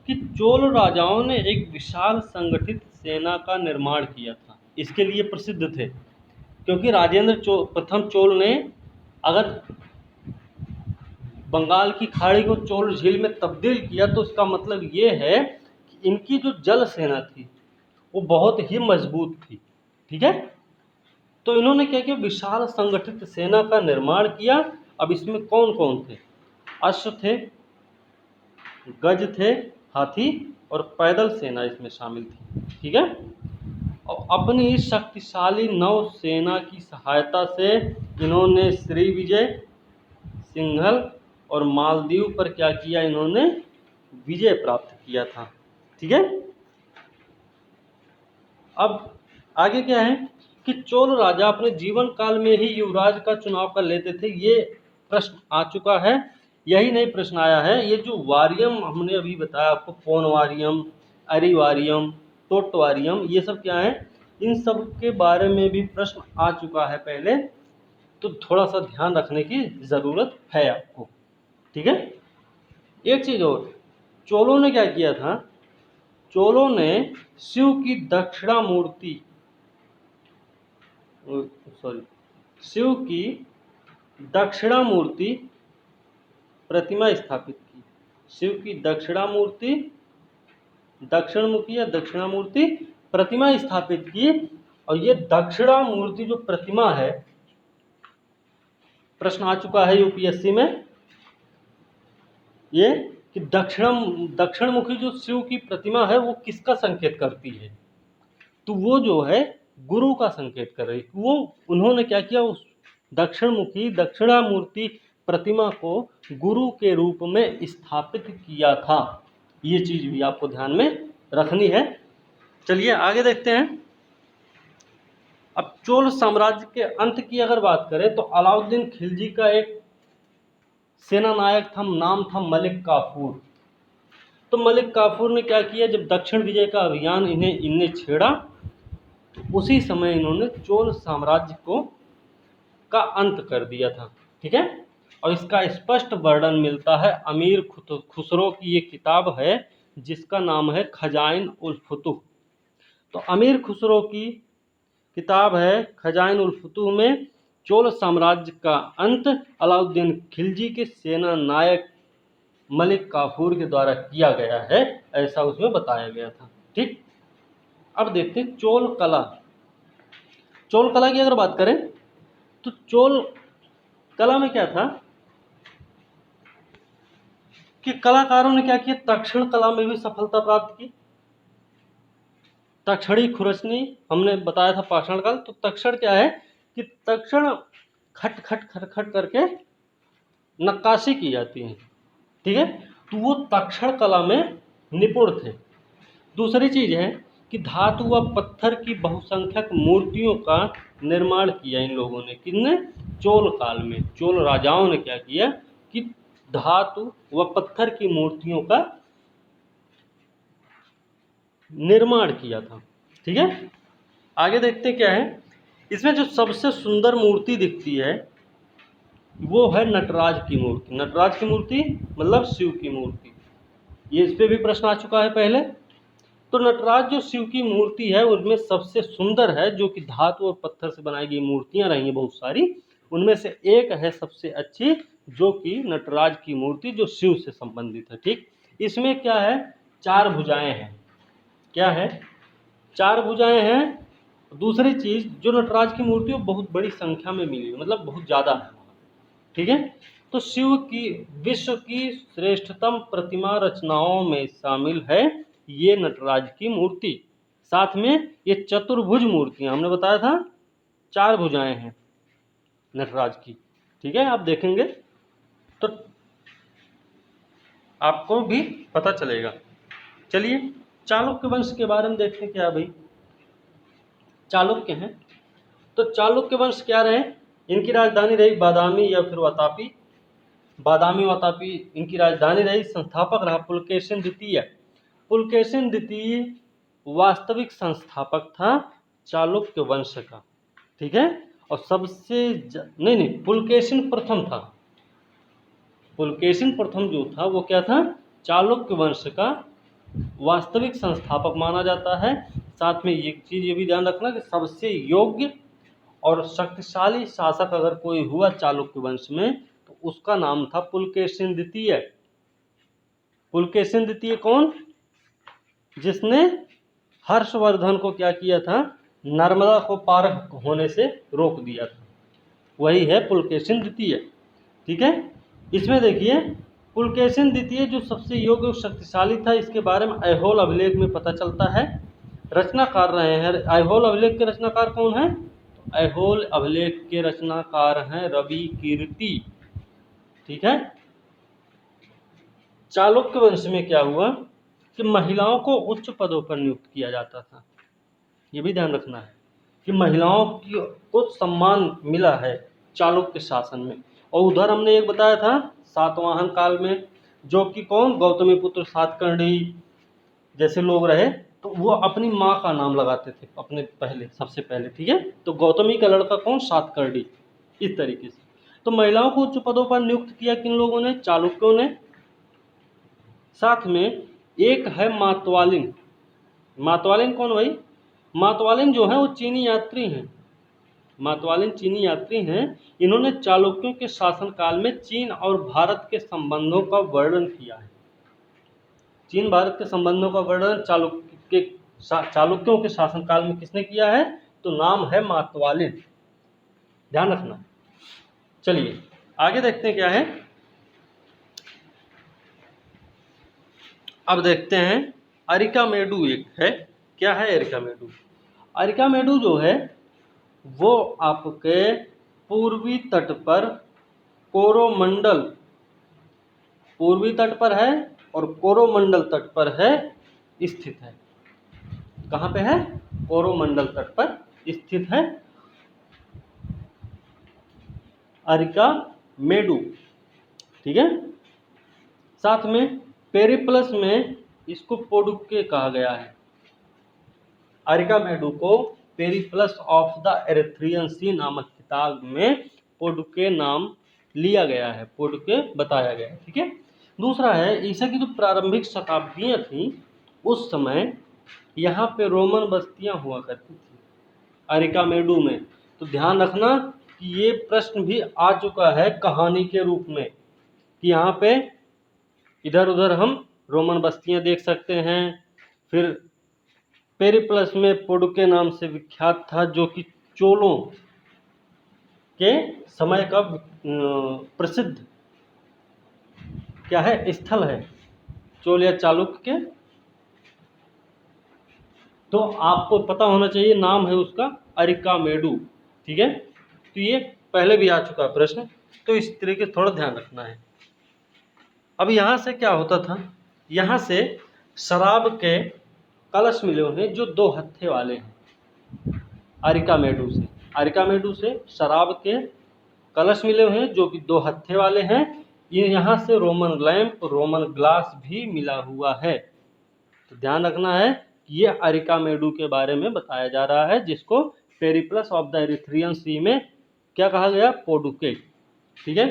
कि चोल राजाओं ने एक विशाल संगठित सेना का निर्माण किया था। इसके लिए प्रसिद्ध थे क्योंकि राजेंद्र प्रथम चोल ने अगर बंगाल की खाड़ी को चोल झील में तब्दील किया तो इसका मतलब ये है कि इनकी जो जल सेना थी वो बहुत ही मजबूत थी। ठीक है, तो इन्होंने क्या किया, विशाल संगठित सेना का निर्माण किया। अब इसमें कौन कौन थे, अश्व थे, गज थे, हाथी और पैदल सेना इसमें शामिल थी। ठीक है, और अपनी इस शक्तिशाली नौ सेना की सहायता से इन्होंने श्री विजय, सिंघल और मालदीव पर क्या किया, इन्होंने विजय प्राप्त किया था। ठीक है, अब आगे क्या है कि चोल राजा अपने जीवन काल में ही युवराज का चुनाव कर लेते थे। ये प्रश्न आ चुका है, यही नहीं प्रश्न आया है। ये जो वारियम हमने अभी बताया आपको, पोनवारियम, अरिवारियम, टोटवारियम, ये सब क्या है, इन सब के बारे में भी प्रश्न आ चुका है पहले, तो थोड़ा सा ध्यान रखने की ज़रूरत है आपको। ठीक है, एक चीज़ और, चोलों ने क्या किया था, चोलों ने शिव की दक्षिणा मूर्ति, सॉरी, शिव की दक्षिणा मूर्ति प्रतिमा स्थापित की। शिव की दक्षिणा मूर्ति, दक्षिण मुखी या दक्षिणा मूर्ति प्रतिमा स्थापित की। और ये दक्षिणा मूर्ति जो प्रतिमा है, प्रश्न आ चुका है यूपीएससी में, ये कि दक्षिण मुखी जो शिव की प्रतिमा है वो किसका संकेत करती है, तो वो जो है गुरु का संकेत कर रही। वो उन्होंने क्या किया, उस दक्षिण मुखी दक्षिणा मूर्ति प्रतिमा को गुरु के रूप में स्थापित किया था। ये चीज भी आपको ध्यान में रखनी है। चलिए आगे देखते हैं। अब चोल साम्राज्य के अंत की अगर बात करें तो अलाउद्दीन खिलजी का एक सेना नायक था, नाम था मलिक काफूर। तो मलिक काफूर ने क्या किया, जब दक्षिण विजय का अभियान इनने छेड़ा, तो उसी समय इन्होंने चोल साम्राज्य को का अंत कर दिया था। ठीक है, और इसका स्पष्ट वर्णन मिलता है अमीर खुसरो की ये किताब है जिसका नाम है खजाइन उल फुतूह। तो अमीर खुसरो की किताब है खजाइन उल फुतूह में चोल साम्राज्य का अंत अलाउद्दीन खिलजी के सेना नायक मलिक काफूर के द्वारा किया गया है, ऐसा उसमें बताया गया था। ठीक, अब देखते हैं चोल कला। चोल कला की अगर बात करें तो चोल कला में क्या था कि कलाकारों ने क्या किया, तक्षण कला में भी सफलता प्राप्त की। तक्षणी खुरचनी हमने बताया था पाषाण काल। तो तक्षण क्या है कि तक्षण खट खट खट खट करके नक्काशी की जाती है। ठीक है, तो वो तक्षण कला में निपुण थे। दूसरी चीज है कि धातु व पत्थर की बहुसंख्यक मूर्तियों का निर्माण किया इन लोगों ने। किसने, चोल काल में चोल राजाओं ने क्या किया कि धातु व पत्थर की मूर्तियों का निर्माण किया था। ठीक है, आगे देखते क्या है। इसमें जो सबसे सुंदर मूर्ति दिखती है वो है नटराज की मूर्ति। नटराज की मूर्ति मतलब शिव की मूर्ति। ये इस पे भी प्रश्न आ चुका है पहले। तो नटराज जो शिव की मूर्ति है उनमें सबसे सुंदर है, जो कि धातु और पत्थर से बनाई गई मूर्तियां रही हैं बहुत सारी, उनमें से एक है सबसे अच्छी, जो कि नटराज की मूर्ति जो शिव से संबंधित है। ठीक, इसमें क्या है, 4 भुजाएं हैं। क्या है, 4 भुजाएं हैं। दूसरी चीज, जो नटराज की मूर्ति वो बहुत बड़ी संख्या में मिली है, मतलब बहुत ज़्यादा है। ठीक है, तो शिव की विश्व की श्रेष्ठतम प्रतिमा रचनाओं में शामिल है ये नटराज की मूर्ति। साथ में ये चतुर्भुज मूर्तियां, हमने बताया था 4 भुजाएं हैं नटराज की। ठीक है, आप देखेंगे तो आपको भी पता चलेगा। चलिए चालुक्य वंश के बारे में देखते हैं। क्या भाई, चालुक्य हैं तो चालुक्य वंश क्या रहे, इनकी राजधानी रही बादामी या फिर वातापी। बादामी वातापी इनकी राजधानी रही। संस्थापक रहा पुलकेशिन द्वितीय। पुलकेशिन द्वितीय वास्तविक संस्थापक था चालुक्य वंश का। ठीक है, और सबसे नहीं, पुलकेशिन प्रथम था। पुलकेशिन प्रथम जो था वो क्या था, चालुक्य वंश का वास्तविक संस्थापक माना जाता है। साथ में एक चीज ये भी ध्यान रखना कि सबसे योग्य और शक्तिशाली शासक अगर कोई हुआ चालुक्य वंश में तो उसका नाम था पुलकेशिन द्वितीय। पुलकेशिन द्वितीय कौन, जिसने हर्षवर्धन को क्या किया था, नर्मदा को पार होने से रोक दिया था। वही है पुलकेशिन द्वितीय। ठीक है, इसमें देखिए पुलकेशिन द्वितीय जो सबसे योग्य और शक्तिशाली था, इसके बारे में ऐहोल अभिलेख में पता चलता है। रचनाकार रहे हैं, ऐहोल अभिलेख के रचनाकार कौन है, ऐहोल अभिलेख के रचनाकार हैं रवि कीर्ति। ठीक है, चालुक्य वंश में क्या हुआ कि महिलाओं को उच्च पदों पर नियुक्त किया जाता था। ये भी ध्यान रखना है कि महिलाओं को सम्मान मिला है चालुक्य शासन में। और उधर हमने एक बताया था सातवाहन काल में, जो कि कौन, गौतमी पुत्र सातकर्णी जैसे लोग रहे, तो वो अपनी माँ का नाम लगाते थे अपने पहले, सबसे पहले। ठीक है, तो गौतमी का लड़का कौन, सातकर्णी। इस तरीके से तो महिलाओं को उच्च पदों पर नियुक्त किया किन लोगों ने, चालुक्यों ने। साथ में एक है मातवालिन। मातवालिन कौन भाई, मातवालिन जो है वो चीनी यात्री हैं। मातवालिन चीनी यात्री हैं। इन्होंने चालुक्यों के शासनकाल में चीन और भारत के संबंधों का वर्णन किया है। चीन भारत के संबंधों का वर्णन चालुक्यों के शासनकाल में किसने किया है, तो नाम है मातवालिन। ध्यान रखना। चलिए आगे देखते हैं क्या है। अब देखते हैं अरिकामेडु एक है। क्या है अरिकामेडु, अरिकामेडु जो है वो आपके पूर्वी तट पर कोरोमंडल, पूर्वी तट पर है और कोरोमंडल तट पर है, स्थित है। कहाँ पे है, कोरोमंडल तट पर स्थित है अरिकामेडु। ठीक है, साथ में पेरिप्लस में इसको पोडुक्के कहा गया है। अरिकामेडु को पेरिप्लस ऑफ द एरिथ्रियन सी नामक किताब में पोडुक्के नाम लिया गया है, पोडुक्के बताया गया है। ठीक है, दूसरा है ईसा की जो प्रारंभिक शताब्दियां थी उस समय यहाँ पे रोमन बस्तियां हुआ करती थी अरिकामेडु में। तो ध्यान रखना कि ये प्रश्न भी आ चुका है कहानी के रूप में कि यहाँ पे इधर उधर हम रोमन बस्तियां देख सकते हैं। फिर पेरिप्लस में पोडुक्के नाम से विख्यात था, जो कि चोलों के समय का प्रसिद्ध क्या है, स्थल है, चोल या चालुक्य के। तो आपको पता होना चाहिए नाम है उसका अरिकामेडु। ठीक है, तो ये पहले भी आ चुका प्रश्न, तो इस तरीके से थोड़ा ध्यान रखना है। अब यहाँ से क्या होता था, यहाँ से शराब के कलश मिले हुए जो दो हत्थे वाले हैं अरिकामेडु से शराब के कलश मिले हुए हैं जो कि दो हत्थे वाले हैं। ये यहाँ से रोमन लैंप, रोमन ग्लास भी मिला हुआ है। तो ध्यान रखना है कि ये अरिकामेडु के बारे में बताया जा रहा है, जिसको पेरिप्लस ऑफ द एरिथ्रियन सी में क्या कहा गया, पोडुक्के। ठीक है,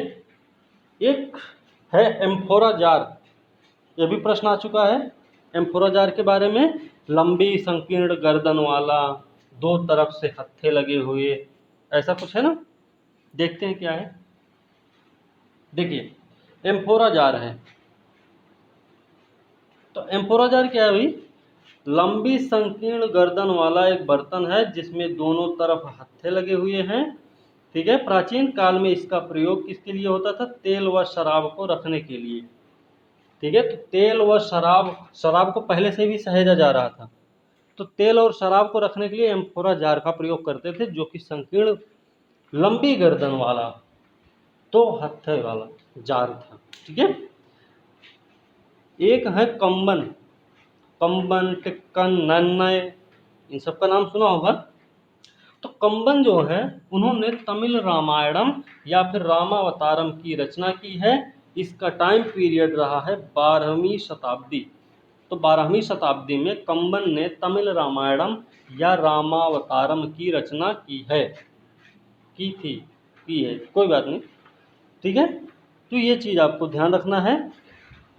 एक है एम्फोरा जार। यह भी प्रश्न आ चुका है एम्फोरा जार के बारे में। लंबी संकीर्ण गर्दन वाला, दो तरफ से हत्थे लगे हुए, ऐसा कुछ है ना। देखते हैं क्या है। देखिए एम्फोरा जार है, तो एम्फोरा जार क्या है भाई, लंबी संकीर्ण गर्दन वाला एक बर्तन है जिसमें दोनों तरफ हत्थे लगे हुए हैं। ठीक है, प्राचीन काल में इसका प्रयोग किसके लिए होता था, तेल व शराब को रखने के लिए। ठीक है, तो तेल व शराब को पहले से भी सहेजा जा रहा था, तो तेल और शराब को रखने के लिए एम्फोरा जार का प्रयोग करते थे, जो कि संकीर्ण लंबी गर्दन वाला तो हत्थे वाला जार था। ठीक है, एक है कंबन, कंबन, टिक्कन, नन्नय, इन सब का नाम सुना होगा। तो कंबन जो है उन्होंने तमिल रामायणम या फिर रामावतारम की रचना की है। इसका टाइम पीरियड रहा है 12वीं शताब्दी। तो 12वीं शताब्दी में कंबन ने तमिल रामायणम या रामावतारम की रचना की है, की है, कोई बात नहीं। ठीक है, तो ये चीज़ आपको ध्यान रखना है।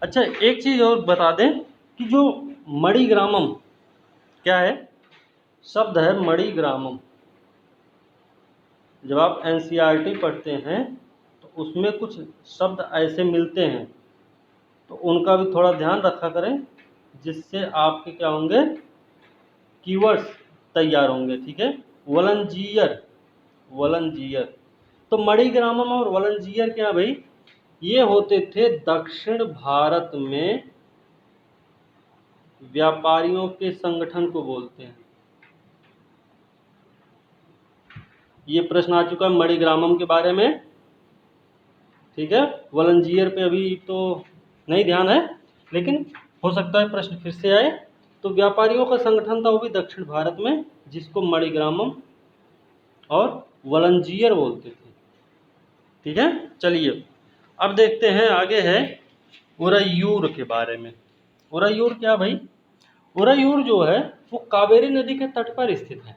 अच्छा एक चीज़ और बता दें कि जो मणिग्रामम क्या है, शब्द है मणिग्रामम। जब आप एनसीईआरटी पढ़ते हैं तो उसमें कुछ शब्द ऐसे मिलते हैं, तो उनका भी थोड़ा ध्यान रखा करें, जिससे आपके क्या होंगे, कीवर्ड्स तैयार होंगे, ठीक है। वलंजियर, वलंजियर। तो मणिग्रामम और वलंजियर क्या भाई, ये होते थे दक्षिण भारत में व्यापारियों के संगठन को बोलते हैं। ये प्रश्न आ चुका है मणिग्रामम के बारे में, ठीक है। वलंजियर पे अभी तो नहीं ध्यान है, लेकिन हो सकता है प्रश्न फिर से आए। तो व्यापारियों का संगठन था वो भी दक्षिण भारत में, जिसको मणिग्रामम और वलंजियर बोलते थे, ठीक है। चलिए अब देखते हैं आगे है उरैयूर के बारे में। उरैयूर क्या भाई, उरैयूर जो है वो कावेरी नदी के तट पर स्थित है।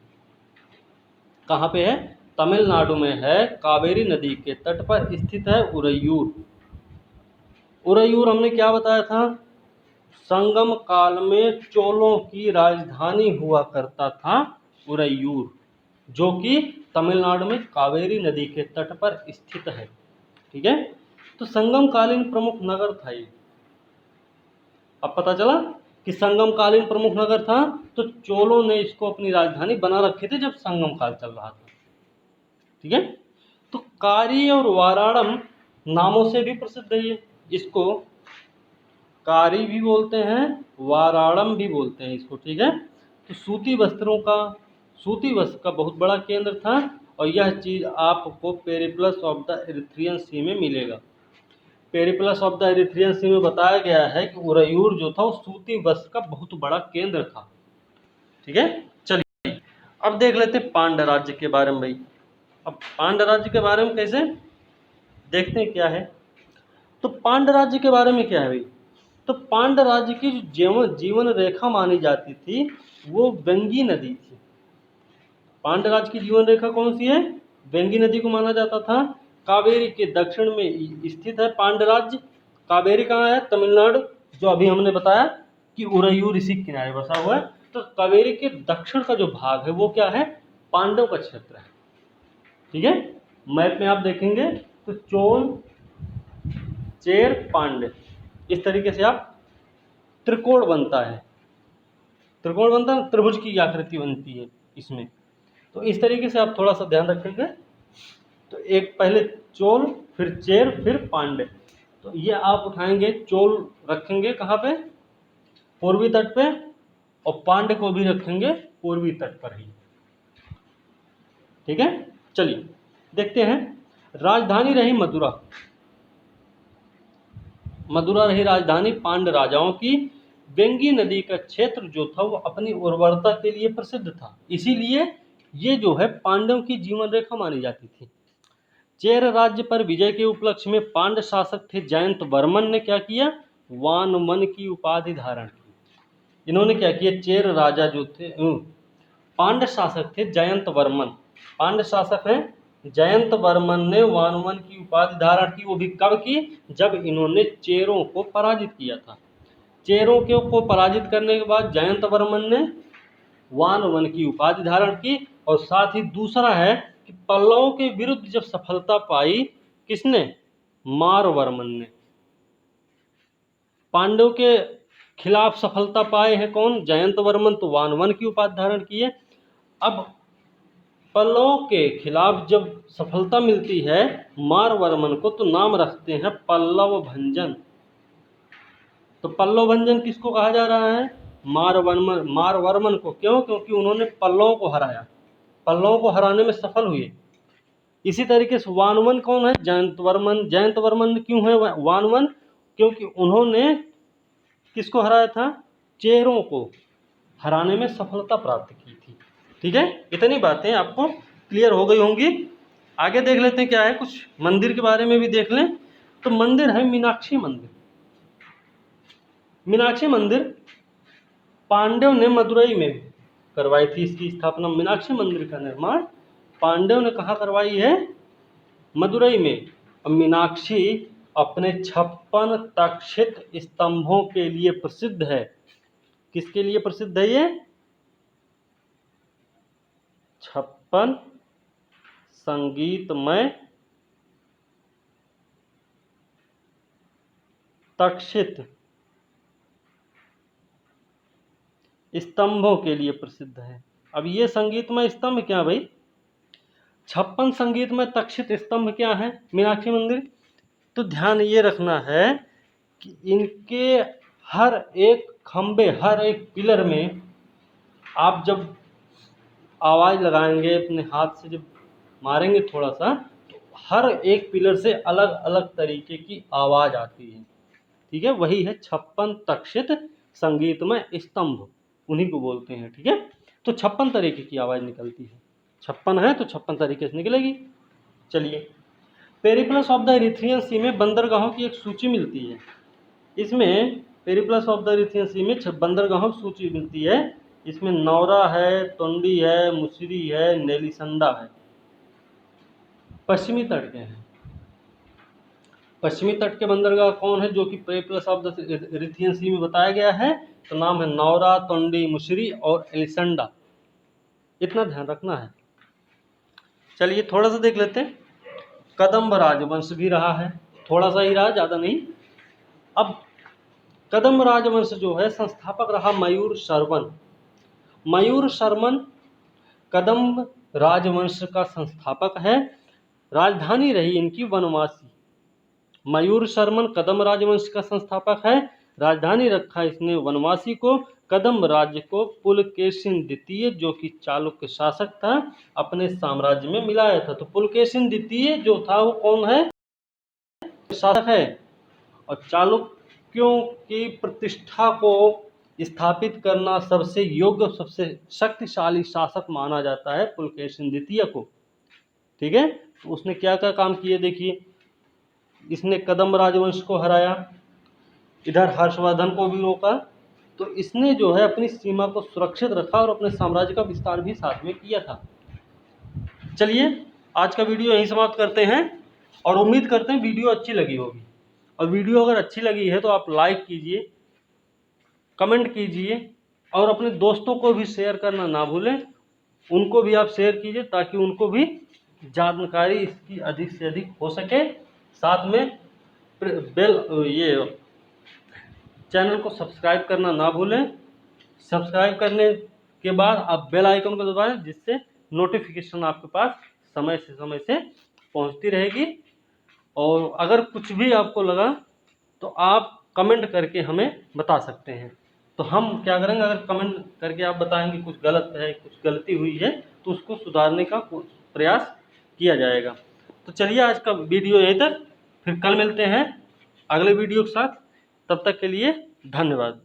कहाँ पे है, तमिलनाडु में है, कावेरी नदी के तट पर स्थित है उरैयूर। उरैयूर हमने क्या बताया था, संगम काल में चोलों की राजधानी हुआ करता था उरैयूर, जो कि तमिलनाडु में कावेरी नदी के तट पर स्थित है, ठीक है। तो संगम कालीन प्रमुख नगर था ये। अब पता चला कि संगम कालीन प्रमुख नगर था, तो चोलों ने इसको अपनी राजधानी बना रखी थी जब संगम काल चल रहा था, ठीक है। तो कारी और वाराणम नामों से भी प्रसिद्ध है ये। इसको कारी भी बोलते हैं, वाराणम भी बोलते हैं इसको, ठीक है। तो सूती वस्त्र का बहुत बड़ा केंद्र था, और यह चीज़ आपको पेरिप्लस ऑफ द इरिथ्रियन सी में मिलेगा। पेरिप्लस ऑफ द इरिथ्रियन सी में बताया गया है कि उरैयूर जो था वो सूती वस्त्र का बहुत बड़ा केंद्र था, ठीक है। चलिए अब देख लेते हैं पांड्य राज्य के बारे में भाई। अब पांड्य राज्य के बारे में कैसे देखते हैं क्या है। तो पांड्य राज्य के बारे में क्या है भाई, तो पांड्य राज्य की जो जीवन रेखा मानी जाती थी वो वेंगी नदी थी। पांड्य राज्य की जीवन रेखा कौन सी है, वेंगी नदी को माना जाता था। कावेरी के दक्षिण में स्थित है पांड्य राज्य। कावेरी कहाँ है, तमिलनाडु, जो अभी हमने बताया कि उरैयूर इसी किनारे बसा हुआ है। तो कावेरी के दक्षिण का जो भाग है वो क्या है, पांडव का क्षेत्र है, ठीक है। मैप में आप देखेंगे तो चोल, चेर, पांड्य, इस तरीके से आप त्रिकोण बनता है, त्रिकोण बनता है, त्रिभुज की आकृति बनती है इसमें। तो इस तरीके से आप थोड़ा सा ध्यान रखेंगे। तो एक पहले चोल, फिर चेर, फिर पांड्य। तो ये आप उठाएंगे, चोल रखेंगे कहाँ पे, पूर्वी तट पे, और पांड्य को भी रखेंगे पूर्वी तट पर ही, ठीक है। चलिए देखते हैं। राजधानी रही मथुरा, मथुरा रही राजधानी पांड्य राजाओं की। वेंगी नदी का क्षेत्र जो था वो अपनी उर्वरता के लिए प्रसिद्ध था, इसीलिए ये जो है पांडवों की जीवन रेखा मानी जाती थी। चेर राज्य पर विजय के उपलक्ष्य में पांड्य शासक थे जयंत वर्मन ने क्या किया, वानमन की उपाधि धारण की। इन्होंने क्या किया, चेर राजा जो थे पांड्य शासक थे जयंत वर्मन, पांड्य शासक हैं जयंत वर्मन ने वानमन की उपाधि धारण की। वो भी कब की, जब इन्होंने चेरों को पराजित किया था। चेरों को पराजित करने के बाद जयंत वर्मन ने वानवन की उपाधि धारण की। और साथ ही दूसरा है कि पल्लवों के विरुद्ध जब सफलता पाई, किसने, मारवर्मन ने। पांडव के खिलाफ सफलता पाए हैं कौन, जयंत वर्मन, तो वानवन की उपाधि धारण की है। अब पल्लवों के खिलाफ जब सफलता मिलती है मारवर्मन को, तो नाम रखते हैं पल्लव भंजन। तो पल्लव भंजन किसको कहा जा रहा है, मारवर्मन को। क्यों, क्योंकि उन्होंने पल्लवों को हराया, पल्लवों को हराने में सफल हुए। इसी तरीके से वानवन कौन है, जयंतवर्मन। जयंतवर्मन क्यों है वानवन, क्योंकि उन्होंने किसको हराया था, चेरों को हराने में सफलता प्राप्त की थी, ठीक है। इतनी बातें आपको क्लियर हो गई होंगी। आगे देख लेते हैं क्या है, कुछ मंदिर के बारे में भी देख लें। तो मंदिर है मीनाक्षी मंदिर। मीनाक्षी मंदिर पांडव ने मदुरई में करवाई थी इसकी स्थापना। मीनाक्षी मंदिर का निर्माण पांडव ने कहाँ करवाई है, मदुरई में। अब मीनाक्षी अपने 56 तक्षित स्तंभों के लिए प्रसिद्ध है। किसके लिए प्रसिद्ध है ये, 56 संगीतमय तक्षित स्तंभों के लिए प्रसिद्ध है। अब ये संगीतमय स्तंभ क्या भाई, 56 संगीतमय तक्षित स्तंभ क्या है मीनाक्षी मंदिर। तो ध्यान ये रखना है कि इनके हर एक खंबे, हर एक पिलर में आप जब आवाज़ लगाएंगे, अपने हाथ से जब मारेंगे थोड़ा सा, तो हर एक पिलर से अलग अलग तरीके की आवाज़ आती है। ठीक है, वही है 56 तक्षित संगीतमय स्तंभ, उन्हीं को बोलते हैं। ठीक है, तो 56 तरीके की आवाज़ निकलती है, 56 है तो 56 तरीके से निकलेगी। चलिए, पेरिप्लस ऑफ द इरिथ्रियन सी में बंदरगाहों की एक सूची मिलती है। इसमें पेरिप्लस ऑफ द इरिथ्रियन सी में बंदरगाहों की सूची मिलती है। इसमें नौरा है, टोंडी है, मुसिरी है, नेलिसंडा है। पश्चिमी तट के हैं, पश्चिमी तट के बंदरगाह कौन है जो कि पेरिप्लस ऑफ द इरिथ्रियन सी में बताया गया है? तो नाम है नौरा, टोंडी, मुसिरी और एलिसंडा। इतना ध्यान रखना है। चलिए थोड़ा सा देख लेते हैं। कदम्ब राजवंश भी रहा है, थोड़ा सा ही रहा, ज़्यादा नहीं। अब कदम्ब राजवंश जो है संस्थापक रहा मयूर शर्मन। मयूर शर्मन कदम्ब राजवंश का संस्थापक है। राजधानी रही इनकी वनवासी। मयूर शर्मन कदम्ब राजवंश का संस्थापक है, राजधानी रखा इसने वनवासी को। कदम्ब राज्य को पुलकेशिन द्वितीय जो कि चालुक्य शासक था, अपने साम्राज्य में मिलाया था। तो पुलकेशिन द्वितीय जो था वो कौन है? शासक है। और चालुक्यों की प्रतिष्ठा को स्थापित करना सबसे योग्य, सबसे शक्तिशाली शासक माना जाता है पुलकेशिन द्वितीय को। ठीक है, तो उसने क्या क्या काम किए देखिए। इसने कदम्ब राजवंश को हराया, इधर हर्षवर्धन को भी रोका। तो इसने जो है अपनी सीमा को सुरक्षित रखा और अपने साम्राज्य का विस्तार भी साथ में किया था। चलिए आज का वीडियो यहीं समाप्त करते हैं और उम्मीद करते हैं वीडियो अच्छी लगी होगी। और वीडियो अगर अच्छी लगी है तो आप लाइक कीजिए, कमेंट कीजिए और अपने दोस्तों को भी शेयर करना ना भूलें। उनको भी आप शेयर कीजिए ताकि उनको भी जानकारी इसकी अधिक से अधिक हो सके। साथ में बेल ये चैनल को सब्सक्राइब करना ना भूलें। सब्सक्राइब करने के बाद आप बेल आइकन को दबाएं, जिससे नोटिफिकेशन आपके पास समय से पहुंचती रहेगी। और अगर कुछ भी आपको लगा तो आप कमेंट करके हमें बता सकते हैं। तो हम क्या करेंगे, अगर कमेंट करके आप बताएंगे कुछ गलत है, कुछ गलती हुई है, तो उसको सुधारने का प्रयास किया जाएगा। तो चलिए आज का वीडियो यहीं तक, फिर कल मिलते हैं अगले वीडियो के साथ। तब तक के लिए धन्यवाद।